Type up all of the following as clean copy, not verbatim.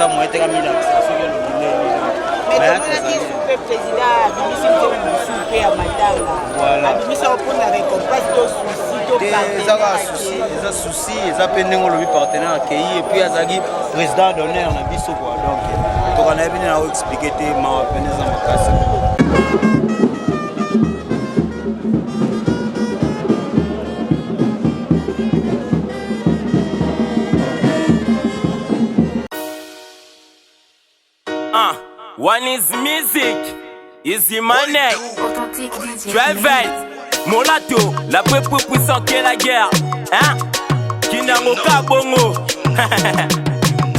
ça moi était comme il a ça sur le mais le président a dit que c'est à Matanga voilà a dit ça pour la récompense de souci des soucis ils appellent le partenaire accueilli et puis azagi président d'honneur na biso quoi donc to kana bien na expliquer te ma peneza makasi. One is music, is the money. Tu es veille, Molato, la peu plus puissant que la guerre. Hein? Kinango Kabongo.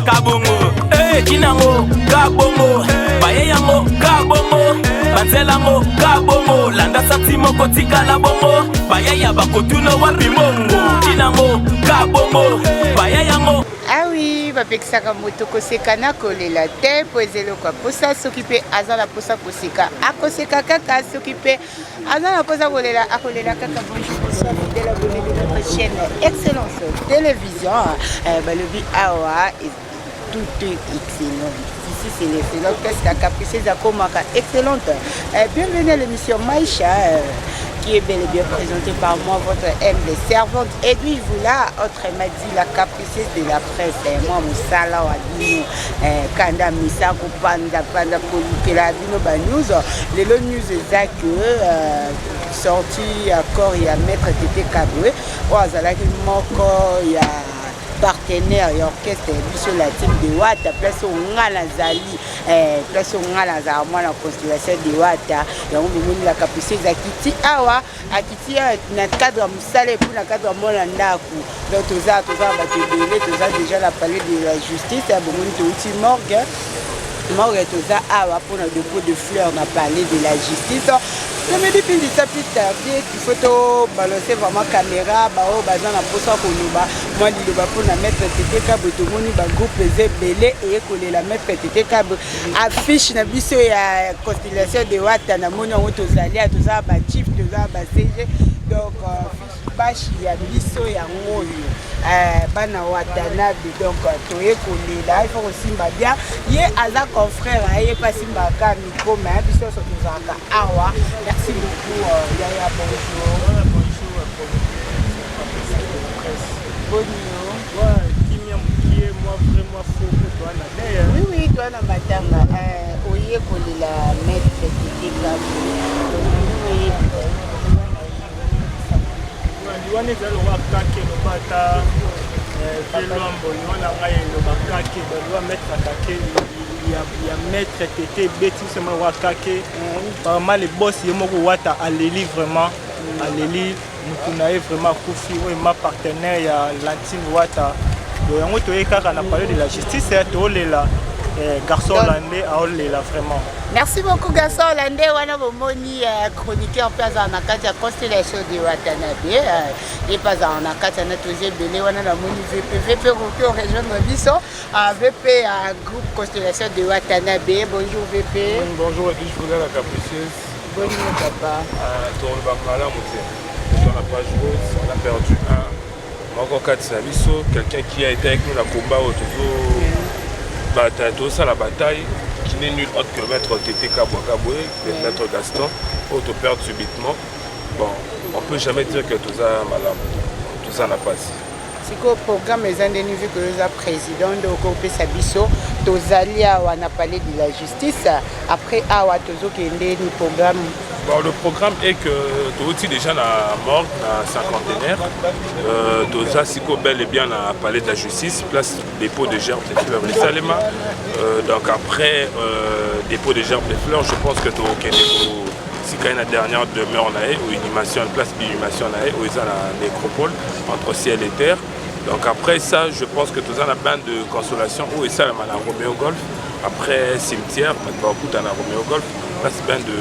Kabongo. Eh, Kinango Kabongo. Bayeyango Kabongo. Banzelango Kabongo. Landa Satimo Kotika la Bongo. Bayaya Bakotuno Wapimongo. Kinango Kabongo. Bayeyango. Ah oui, bapekisaka moto kosekana kolela te po ezelo kwa posa soki pe aza na posa koseka akoseka kaka soki pe aza na posa kolela akolela kaka. Bonjour, fidèle abonné de notre chaîne Excellence Télévision. Balobi awa tout est excellent. Ici c'est l'excellence parce qu'à capricieuse à komaka excellente. Bienvenue à l'émission Maïcha qui est bel et bien présentée par moi, votre humble servante Edwige Voula, autrement dit la capricieuse de la presse. Moi, Moussala Wadino, Kanda Misako, Panda Kolukela Dino News. Les news est que sorti encore il y a Maître Tété Kaboué, ou Azalaki Moko, il y a partenaire et orchestre sur la team de Wata place au ngala zali place au ngala za moi la constellation de Wata et on demande la capacité d'akiti awa akiti na cadre musale pour na cadre mona ndaku donc toza batebele toza déjà la palais de la justice à bomoni to uti morgue toza awa pour le dépôt de fleurs na palais de la justice. Je me dis que ça plus tard, il faut balancer vraiment caméra, bao bazan na posa koloba, moi liloba pour na mettre Tété Kabou to moni ba groupe belé et coller la mettre Tété Kabou affiche na biso ya constellation de Wata na moni on to zalia to za ba chief to za ba CG donc bashi ya biso ya ngoyo bana Watanabe donc toye kolela il faut aussi bien ye aza confrère ye pas simbaka micro mais biso so tozaka awa. Merci beaucoup Yaya, bonjour. Bonjour. Moi vraiment faux pour toi là. Oui oui, toi na Matanga oye kolela mettre Tété Kabou. On est dans le wakake le bata Belombo on a gagné le wakake on doit mettre attaquer il y a mettre Tété bêtise seulement wakake par mal les boss yemoko Wata aleli vraiment aleli mutunae vraiment kufi ouais ma partenaire ya Lantine Wata donc yango toye kaka na parler de la justice to lela garçon landais a olela vraiment. Merci beaucoup garçon landais wana bomoni chroniqueur place en akati ya constellation de Watanabe et pas en akati na toze belé wana na moni VP ko rejoindre biso VP groupe constellation de Watanabe. Bonjour VP. Bonjour Edwige Voula la capricieuse. Bonjour papa. Tour le Bacala sur la page rose, on a perdu un encore 4 services, quelqu'un qui a été avec nous dans le combat autour ça la bataille qui n'est nul autre que maître Tété Kabou, le maître Gaston, auto perdre subitement. Bon, on ne peut jamais dire que tout ça malade, tout ça n'a pas passé. C'est quoi le programme les indemnités vu que le président de Okopé Sabiso, Tozali on a parlé de la justice. Après Awa Tozo qui est le programme. Bon, le programme est que tu déjà la mort, la cinquantenaire, Toza Siko bel et bien à parler de la justice, place dépôt de gerbes de fleurs et Salema. Donc après dépôt de gerbes de fleurs, je pense que tu as si quand la dernière demeure ou une animation, place d'inhumation où ils ont la nécropole entre ciel et terre. Donc après ça, je pense que tout ça la bande de consolation où est ça la Roméo Golf. Après cimetière, maintenant beaucoup dans la Roméo Golf, place bande de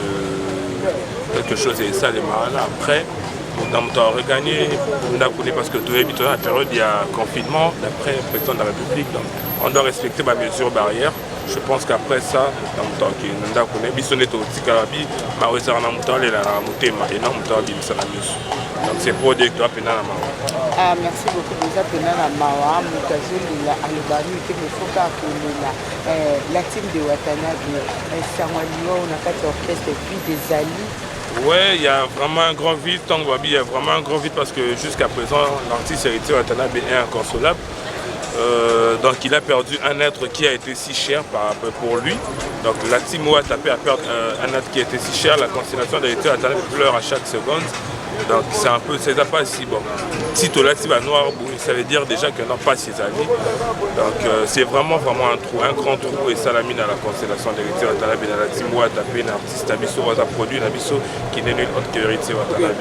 quelque chose et ça les marins. Après, on a regagné, parce que tout est dans la période il y a confinement, d'après le président de la République, donc on doit respecter ma mesure barrière. Je pense qu'après ça, dans le temps qui nous a connu, bisonné au Tikarabi, ma réserve dans le temps, elle a monté, et non, le temps, il s'en a mis. Donc c'est pour dire que tu as pénal à maman. Ah, merci beaucoup déjà pena na mawa mutazolila alobani te mefoka kolela la team de Watanabe sangwaliwa on a quatre orchestres puis des alliés. Ouais, il y a vraiment un grand vide, Tango Wabi, il y a vraiment un grand vide parce que jusqu'à présent l'artiste héritier Watanabe est inconsolable. Donc il a perdu un être qui a été si cher pour lui. Donc la team Watanabe a perdu un être qui a été si cher, la constellation d'héritier Watanabe pleure à chaque seconde. Donc c'est un peu, c'est pas si bon. Si tu l'as noir, ça veut dire déjà que non pas ses amis. Donc c'est vraiment un trou, un grand trou et ça l'a mis dans la constellation d'héritier Watanabe dans la team Watanabe, un artiste Nabiso a produit Nabiso qui n'est nul autre que héritier Watanabe.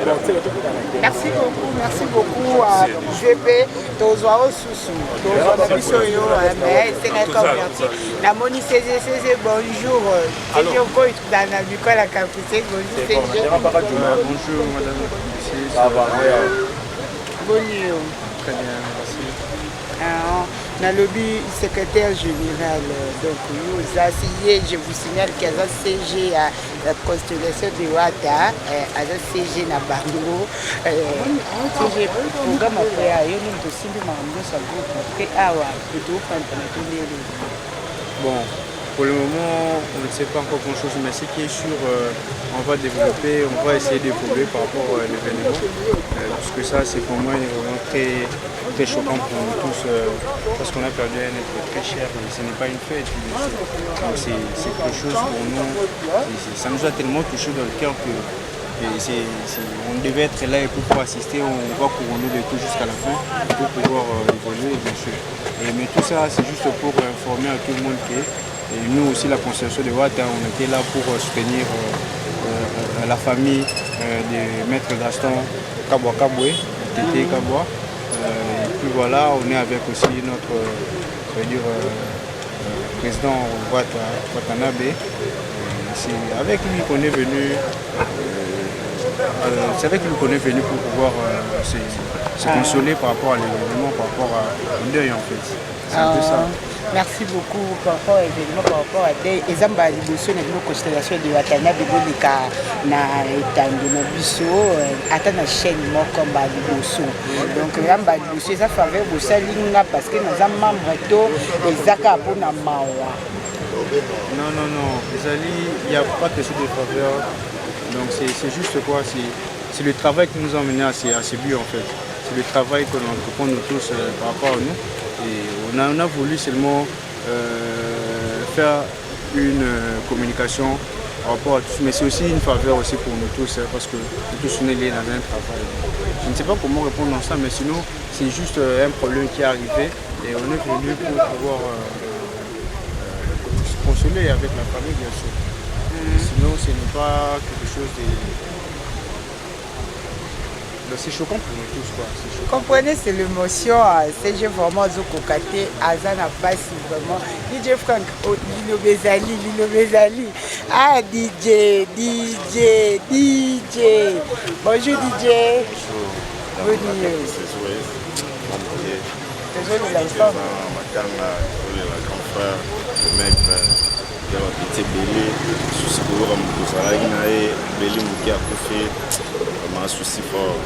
Merci beaucoup à GP, Tozoa Osusu, Tozoa Nabiso yo, mais c'est un converti. La Moni CG, bonjour. C'est Yoko dans la Bucola la capitale, bonjour CG. Bonjour madame. Ça va, bonjour. Très bien, merci. Dans le but secrétaire général, donc je vous signale qu'il y a un CG à la constellation de Wata, à un CG à Bango, CG programme après à Yonin de Simbi Mambo Sabou, après Awa, plutôt Bon, pour le moment, on ne sait pas encore grand chose, mais ce qui est sûr, on va développer, on va essayer d'évoluer par rapport à l'événement, puisque ça, c'est pour moi vraiment très choquant pour nous tous, parce qu'on a perdu un être très cher et ce n'est pas une fête. Donc c'est quelque chose pour nous, ça nous a tellement touché dans le cœur que on devait être là et pour assister, on va couronner de tout jusqu'à la fin pour pouvoir évoluer, bien sûr. Mais tout ça, c'est juste pour informer à tout le monde que et nous aussi, la constellation de Wata, on était là pour soutenir la famille de Maître Gaston Kabwa Kabwe, Tété Kabwa. Et puis voilà, on est avec aussi notre président Watanabe. C'est avec lui qu'on est venu. C'est avec lui qu'on est venu pour pouvoir se consoler par rapport à l'événement, par rapport au deuil en fait. C'est un peu ça. Merci beaucoup par rapport à l'événement, par rapport à des Ezamba Liboso, na constellation de Watanabe Bolika na Etango na Biso, ata na chaîne moko ba Liboso. Donc Ezamba Liboso ça faveur bosalinga parce que nous avons membre to ezaka pona mawa. Non, il n'y a pas de faveur. Donc c'est juste quoi, c'est le travail qui nous a mené à ces buts en fait. C'est le travail que l'on entreprend nous tous par rapport à nous. Et on a voulu seulement faire une communication par rapport à tous. Mais c'est aussi une faveur aussi pour nous tous, parce que nous tous on est liés dans un travail. Je ne sais pas comment répondre à ça, mais sinon c'est juste un problème qui est arrivé et on est venu pour pouvoir se consoler avec la famille bien sûr. Sinon ce n'est pas quelque chose de... C'est choquant pour nous tous quoi. Comprenez, c'est l'émotion, c'est vraiment Zokokate, Azana Bassi vraiment. DJ Frank, Lilo Bezali. Ah DJ. Bonjour DJ. Bonjour. Bonne nuit. Désolé la femme. Le grand frère, le mec, il y a un petit belé, souci pour le belé qui a coupé, un souci fort.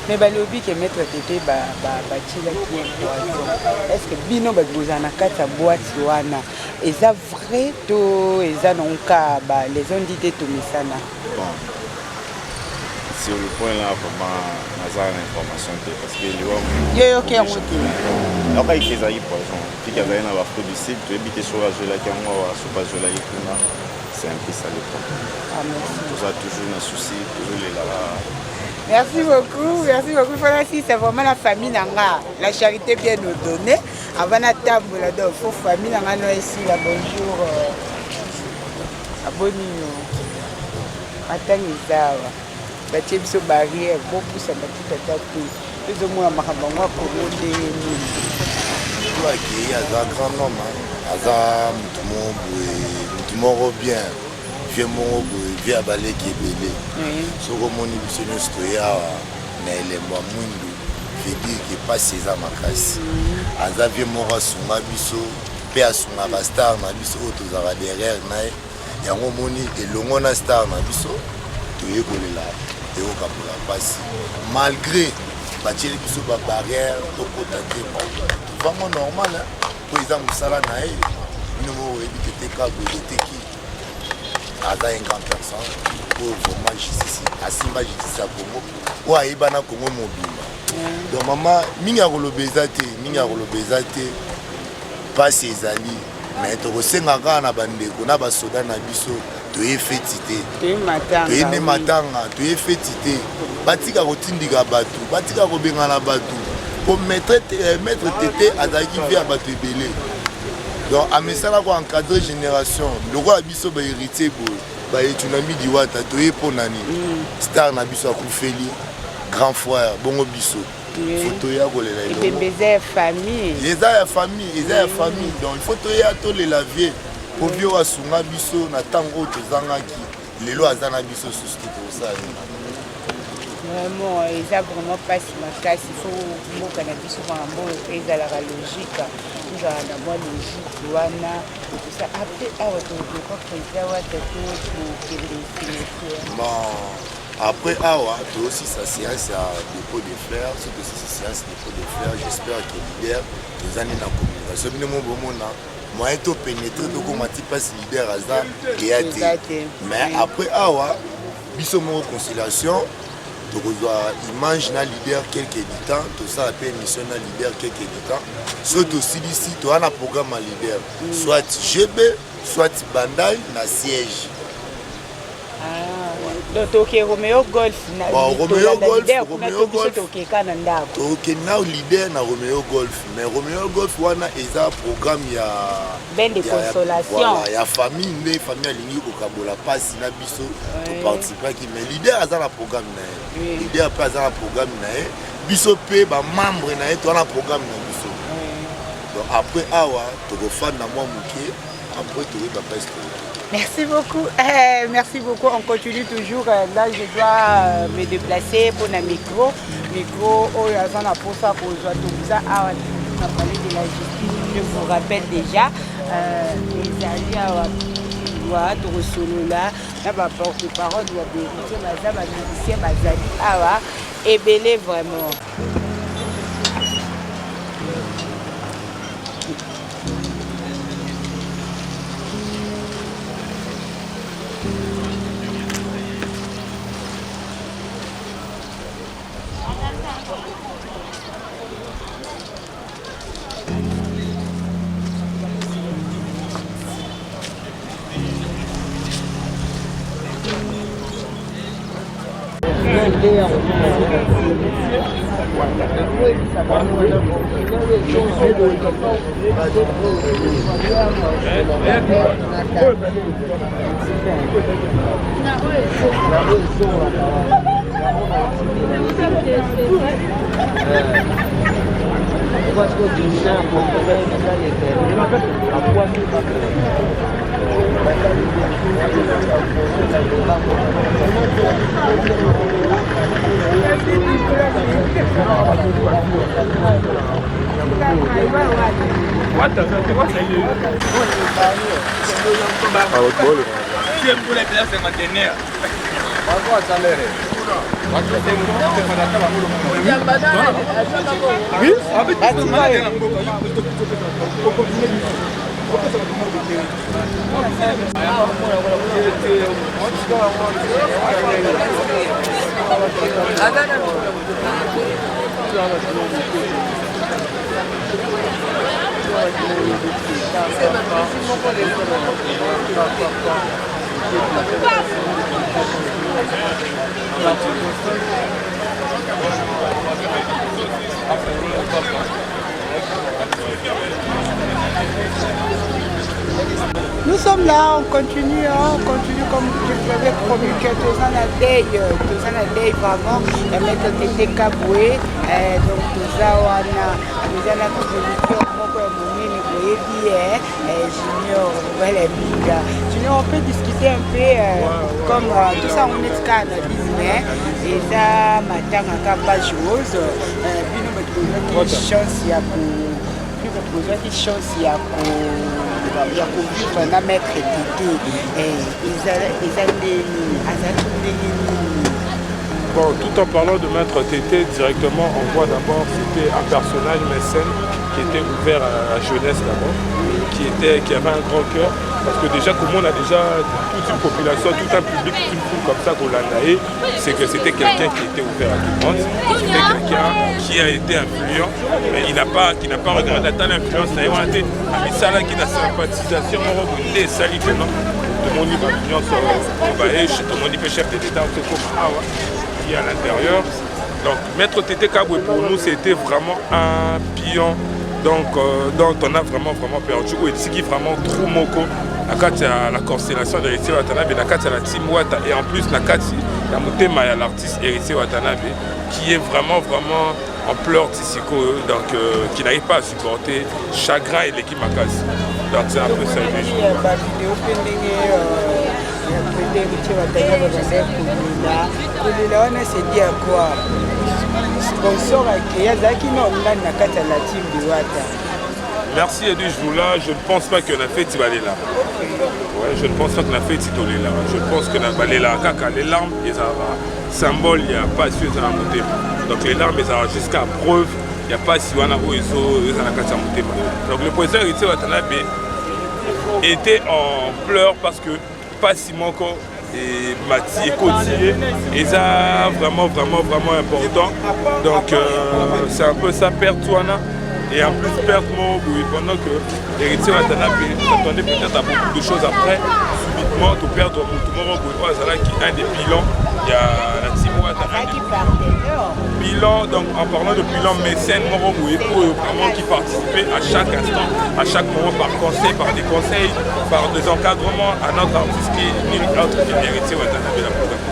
Mais balobi que maître Tété batila qui est poison. Est-ce que bino bazana kata boîte wana eza vrai to eza nonka ba les on dit to misana. Bon. Sur le point là vraiment nazar l'information parce que yo qui en route. Alors qu'il y a poison, puis qu'il y a un afrodisite, tu habites sur la jola qui en a sur pas jola ikuna. C'est un peu ça le problème. Tout ça toujours un souci, toujours les là. Merci beaucoup. Voilà, c'est vraiment la famille Nanga. La charité bien nous donnée. Avant la table, la famille Nanga nous ici. Bonjour. Abonnez-nous. Attendez ça. Bâtir ce barrière, beaucoup ça va tout attaquer. Plus ou moins, ma maman commandé. Toi qui es un grand homme, Aza Moutoumoro bien. Vieux mon vieux abalé qui est belé. Soko moni biso nyonso ya na elemba mwindu veut que pas ces amakasi. Aza vieux moko asunga biso pe asunga ba star na biso oyo tozala derrière naye yango moni elongo na star na biso toyekolela ekokabola mpasi malgré batieli biso babarrière tokota te vango normal po eza mosala na ye bino mo oyebi tete kaboye teki aza un grand personne po vraiment justice asimba justice ya Congo po ayeba na Congo mobimba donc mama mingi ya koloba eza te mpasi ezali mais tokosenga kaka na bandeko na basoda na biso toye feti te toye nde matanga toye feti te batika kotindika bato batika kobengana bato po maître tete azalaki vi ya bato ebele donc amesala ko encadre génération lokola biso bahéritier boye bayetunami diwata toye mpo nani star na biso akufeli grand frère bongo biso photo ya kolela eza ya famille donc il faut toya tolela vie po vie oyo asunga biso na ntango oyo tozangaki lelo aza na biso susu te tosala vraiment eza vraiment mpasi makasi fo mboka na biso makambo oyo mpe ezalaka logique ezala na mwa logique wana ekosa apres awa tokoka président wata to tokende cimetière après awa tosisa séance ya dépôt de fleurs soki tosisa séance dépôt de fleurs j'espère que leader tozani na communication bino mo bomona moyen topénétre tokoma ti mpasi leader aza eya te mais après awa biso moko conciliation tokozwa image na leader quelque éditant tosala mpe émission na leader quelque éditant soki tosilisi toza na programme ya leader soit gb soit bandai na siège donc toke Romeo Golf na Romeo Golf tokende na leader na Romeo Golf mais Romeo Golf wana eza programme ya ben de consolation ya famille nde famille alingi kokabola mpasi na biso toparticipaki mais leader aza na programme na ye leader mpe aza na programme na ye biso mpe bamembre na ye toza na programme na biso donc après awa tokofanda mwa moke après tokoyeba mpasi Merci beaucoup. On continue toujours. Là, je dois me déplacer pour le micro. Oh, il y a un pour ça qu'on doit tout ça. On a parlé de la justice. Je vous rappelle déjà, les alliés à tout là, la porte-parole doit vérifier, la musicien, Awa, et belé vraiment. Nous sommes là, on continue comme je vous avais promis que tous en a day vraiment, la mettre Tété Kaboué, donc tout ça on a la composition Junior, voilà, Junior, on peut discuter un peu comme tout ça on est cadre business et ça matin pas chose, puis nous mettons chance il y a pour chance il y a pour ya kovivre na maître tete eza ndeni azalaki ndenge nini? Bon, tout en parlant de Maître Tété, directement, on voit d'abord c'était un personnage mécène qui était ouvert à la jeunesse d'abord, qui avait un grand cœur, parce que déjà, comme on a déjà toute une population, tout un public, toute une foule comme ça qu'on l'a naé, c'est que c'était quelqu'un qui était ouvert à tout le monde, c'était quelqu'un qui a été influent, mais qui n'a pas regardé tant l'influence, il a été un qui a sympathisation, et ça, il fait non. Tout le monde y va influence tout le monde y fait chef de l'État, c'est comme qui est à l'intérieur. Donc Maître Tété Kabwe pour nous c'était vraiment un pion dont on a vraiment perdu. Qui vraiment trop moko la constellation de Héritier Watanabe, la team Wata et en plus la Motema et l'artiste Héritier Watanabe qui est vraiment en pleurs tissiko, donc qui n'arrive pas à supporter chagrin et l'équipe Makasi. Donc c'est un peu ça. Merci Edu Joula, je ne pense pas qu'on a fait Tibalé là. Ouais, je ne pense pas qu'on a fait Titolé là. Je pense que Balé là, les larmes, ils ont symbole, il n'y a pas su dans la montée. Donc les larmes, ils ont jusqu'à preuve, il n'y a pas si on a ils ont la carte à monter. Donc le président Héritier Watanabe était en pleurs parce que pas si manquant et Mati et Cotier, et ça vraiment important. Donc c'est un peu ça, perte Touana et en plus perte moi pendant que Héritier Watanabe s'attendait peut-être à beaucoup de choses après, subitement tout perdre qui est un des bilans. Il y a la team bilan, donc en parlant de bilan mécène, vraiment qui participait à chaque instant, à chaque moment par conseil, par des conseils, par des encadrements à notre artiste qui est nul autre que Héritier Watanabe la Programme.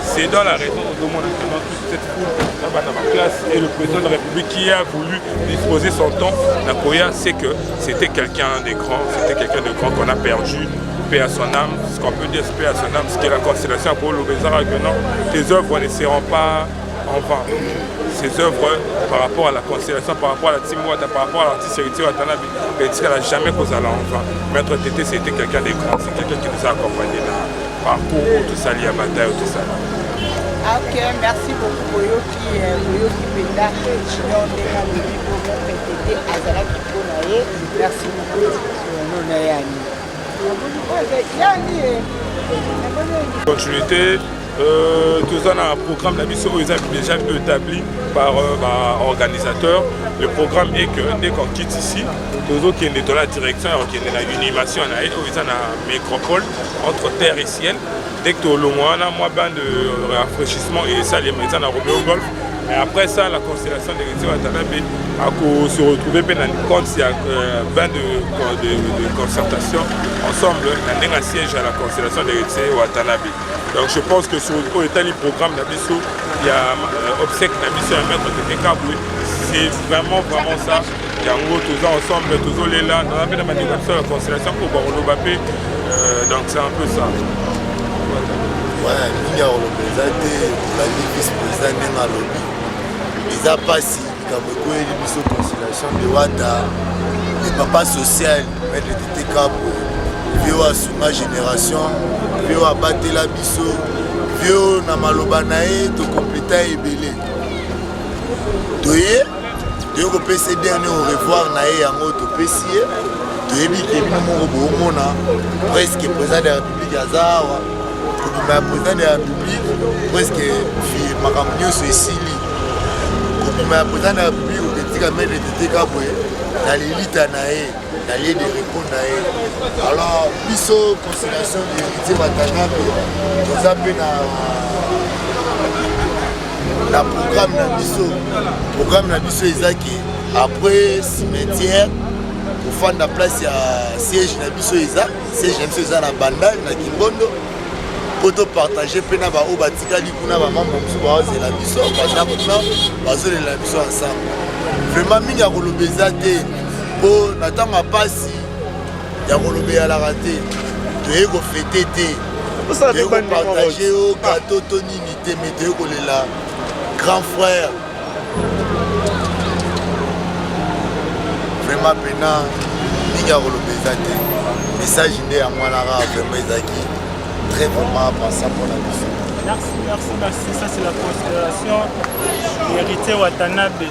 C'est dans la raison de mon entraînement toute cette foule là-bas dans ma classe et le président de la République qui a voulu disposer son temps, Nakoya, c'est que c'était quelqu'un de grand, qu'on a perdu. Paix à son âme, ce qu'on peut dire paix à son âme, ce qui est la constellation pour l'Obézara, que non, tes œuvres ne seront pas en vain. Ces œuvres par rapport à la constellation, par rapport à la team Wata, par rapport à l'artiste Héritier Watanabe, elle n'a jamais causé à l'enfant. Maître Tété, c'était quelqu'un de grand, c'est quelqu'un qui nous a accompagnés dans le parcours, tout ça, lié à bataille, tout ça. Ok, merci beaucoup Boyoki Penda, Chino Ndema Lobi pour Maître Tété Azalaki Ponaye. Merci beaucoup Nonayani. Continuité, tout ça dans un programme d'habitude déjà établi par organisateur. Le programme est que dès qu'on quitte ici, tous autres qui sont dans la direction, qui sont dans l'animation, ils sont dans la métropole entre terre et ciel. Dès que tu es au loin, moi, de rafraîchissement et ça, les médecins ont remis au golf. Mais après ça, la constellation d'Héritier Watanabe a se retrouvé dans le compte, il y a 20 de concertation ensemble, dans un siège à la constellation d'Héritier Watanabe. Donc je pense que sur le programme d'Abisso, il y a obsèque d'Abisso à Maître Tété Kabwe. C'est vraiment ça. Il y a en gros tous ensemble, tous les là, on a fait la constellation pour Barolo-Bapé. Donc c'est un peu ça. Ouais, il y a le vice-président de lobby. Ils ont passé comme une constellation de Wata, le papa social, Maître Tété Kabwe, vieux à ma génération, vieux à Batela Bisso, vieux à Malobanae, tout complété et belé. Doye, tu peux ces derniers au revoir nae en autre PC, tu es bien qui presque président de la République Azawa. Le président de la République, presque Makamnio Cécilie. Le président de la République, au Maître Tété Kabwe, dans l'élite nae, dans l'élite de répondre nae. Alors, Bisso, constellation de Héritier Watanabe, nous avons le programme Nabisso. Le programme Nabisso est après cimetière, pour faire la place, il y a siège Nabisso siège Nabisso est na Bandal, na Kimbondo. Pour partager pe na ba o batikali kuna ba mambo musu ba ze la biso baza kuna bazo la biso ensemble. Vraiment mingi ya kolobeza te po natanga pasi ya kolobela la raté. Tu ko fêter te. Tu ko partager au gâteau tonini te mais tu ko la grand frère. Vraiment pena mingi ya koloba eza te message nde ya mwana kaka vraiment ezalaki très vraiment pensa mpona biso. Merci, ça c'est la considération héritier Watanabe.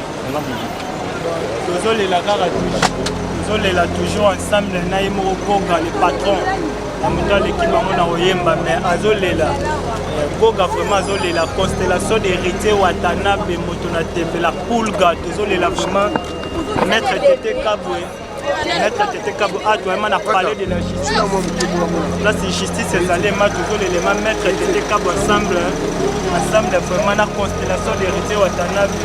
Tozolela toujours ensemble na ye moko Goga le patron ya moto aleki bango na koyemba mais azolela Goga vraiment azolela constellation d'héritier Watanabe moto na tembela Pulga tozolela vraiment maître Tete Kabwe. Maître Tete Kabwe a vraiment na parler de la justice. Là c'est justice ezali ma toujours l'élément maître Tete Kabwe ensemble vraiment na constellation d'héritier Watanabe.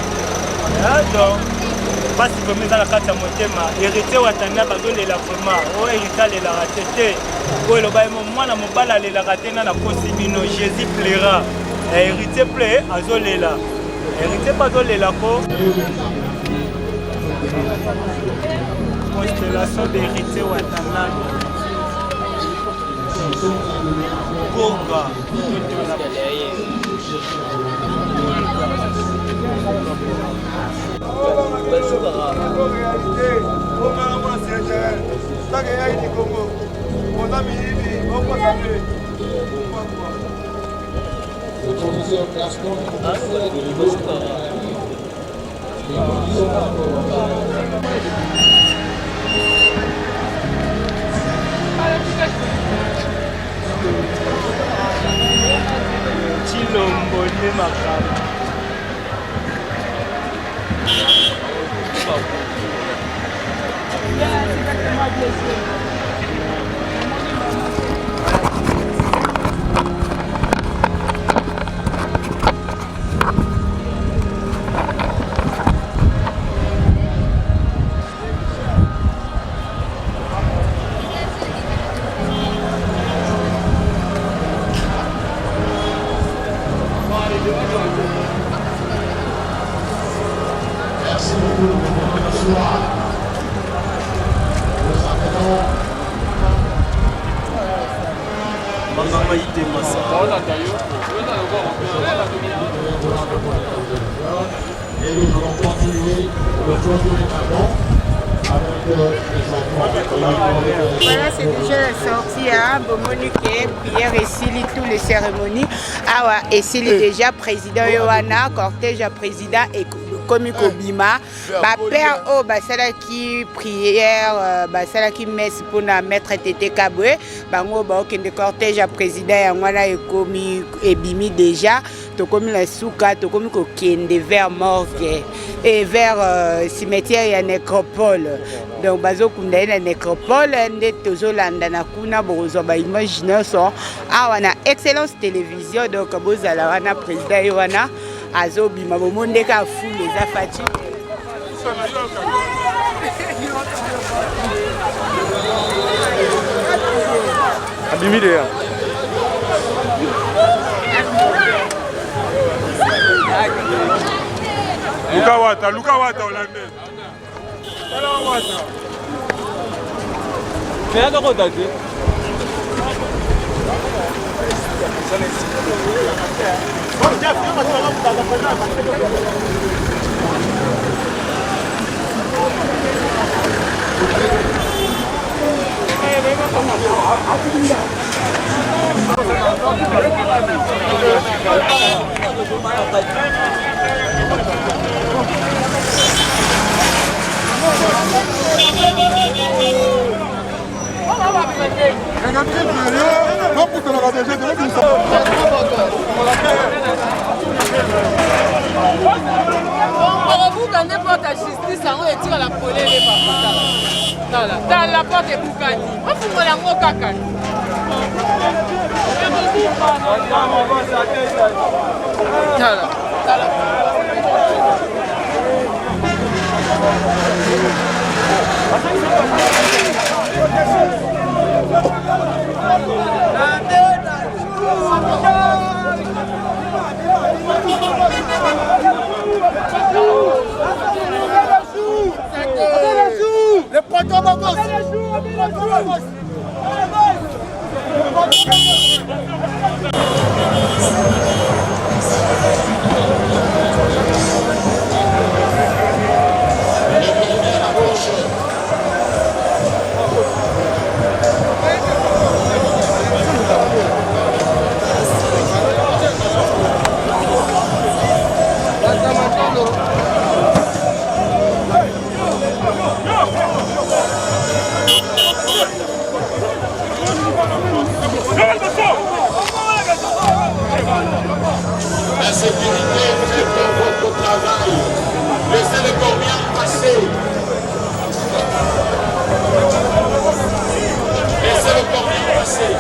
Donc pas si vraiment dans la carte à motema héritier Watanabe azolela vraiment o héritier alela tete o lo ba mwana mobala alela tena na kosibino Jésus plaira héritier plaît azolela héritier pas azolela ko constellation d'héritier Watanabe Goga Chilombo ne makamba Et nous allons continuer le tour du département avec les enfants. Voilà, c'est déjà la sortie, hein. Bomonique, Pierre et Sili, toutes les cérémonies. Ah ouais, et Sili déjà président Yohana, cortège à président et comme Kobima, père oh basala qui prière, basala qui messe pour na maître Tete Kabwe, bango ba okende cortège à président ya ngwana e komi ebimi déjà, to komi la souka, to komi ko kende vers morgue et vers cimetière ya nécropole. Donc bazo kunda na nécropole nde tozolanda na kuna bozo ba imaginer son awana excellence télévision donc bozala wana président Yohana azobima bomonde ka fou les afati abimi de ya Luka wata Hollandais tala wata mais aka kota te Vous n'importe la justice, on retire la polée les papas. Dans la porte est Boukani. On fout la mot caca. Les poteaux bogos. La sécurité fait votre travail. Laissez les Comoriens passer. Laissez les Comoriens passer.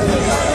Thank you.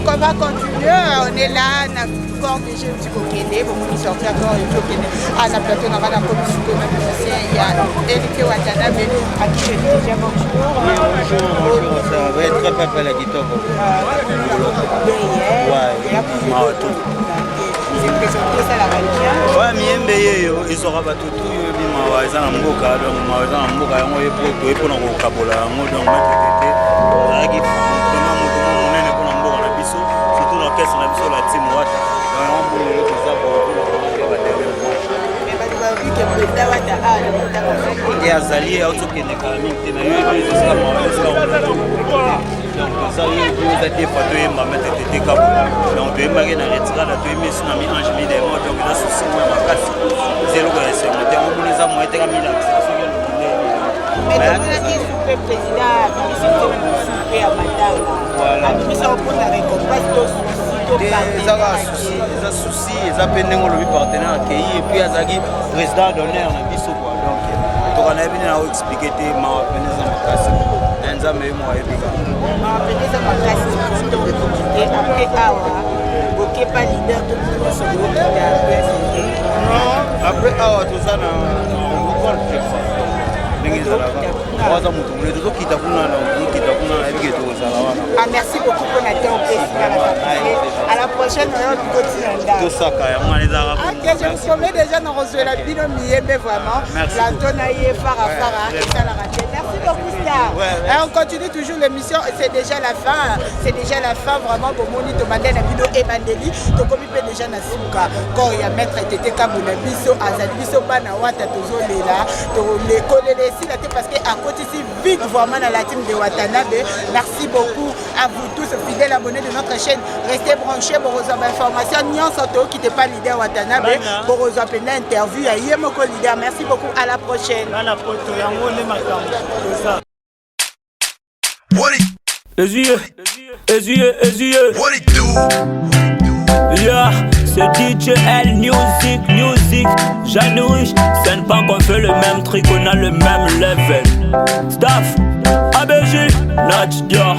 On va continuer, on est là, on a encore déjà un petit peu Kéné, bon, on sortit encore un peu Kéné. À la plateau, on a la commission de il y a Eric Watana, mais à qui je dis déjà bonjour. Bonjour, ça va être très papa la guitare. Ouais, c'est présenté ça la radio. Ouais, Miembe, ils aura battu tout, ils ont un mboka, donc ils ont un mboka, ils ont un kabola, ils ont un mboka, surtout l'orchestre na biso la team wata vraiment pour le ça pour et azali autokende quand même te na yo les ça donc ça nous a été photo et m'a mettre tété kabo donc de marquer na retira la 2000 na mi ange mi des mots donc là souci moi ma casse c'est le gars c'est moi te on les a moi été comme il a mais le président à Matanga. Voilà. Mais ça on la récompense les soucis, les appels de partenaire accueillis et puis azaki président d'honneur na biso quoi. Donc on a bien à expliquer ma peneza makasi. Nza me mo ebika. Ma peneza makasi de recommander après awa. OK pas leader de tout ce groupe non, après awa tout ça na ah, merci beaucoup pour la temps. À la prochaine, on tout ça, je vous promets déjà de recevoir la bino mais vraiment. L'Anton Aïe, Farah, et ça la raté. Merci beaucoup, Star. On continue toujours l'émission. C'est déjà la fin. C'est déjà la fin. Vraiment, pour Moni, Tomandé, Nabino et Mandeli. Donc, comme il peut déjà Nasuka. Quand il y a maître Tété Kaboula, Biso, Azali, Biso, Banawata, Tozo, Lela. Les collègues ici, parce qu'à côté, c'est vite vraiment dans la team de Watanabe. Merci beaucoup à vous tous, fidèles abonnés de notre chaîne. Restez branchés pour recevoir l'information. Nyan Soto qui n'était pas leader Watanabe. Pour recevoir l'interview à Yemoko leader. Merci beaucoup. À la prochaine. Yeah, c'est DJL Music, Jeanne Riche, c'est pas qu'on fait le même truc, on a le même level. Staff, ABG, Natch Dior.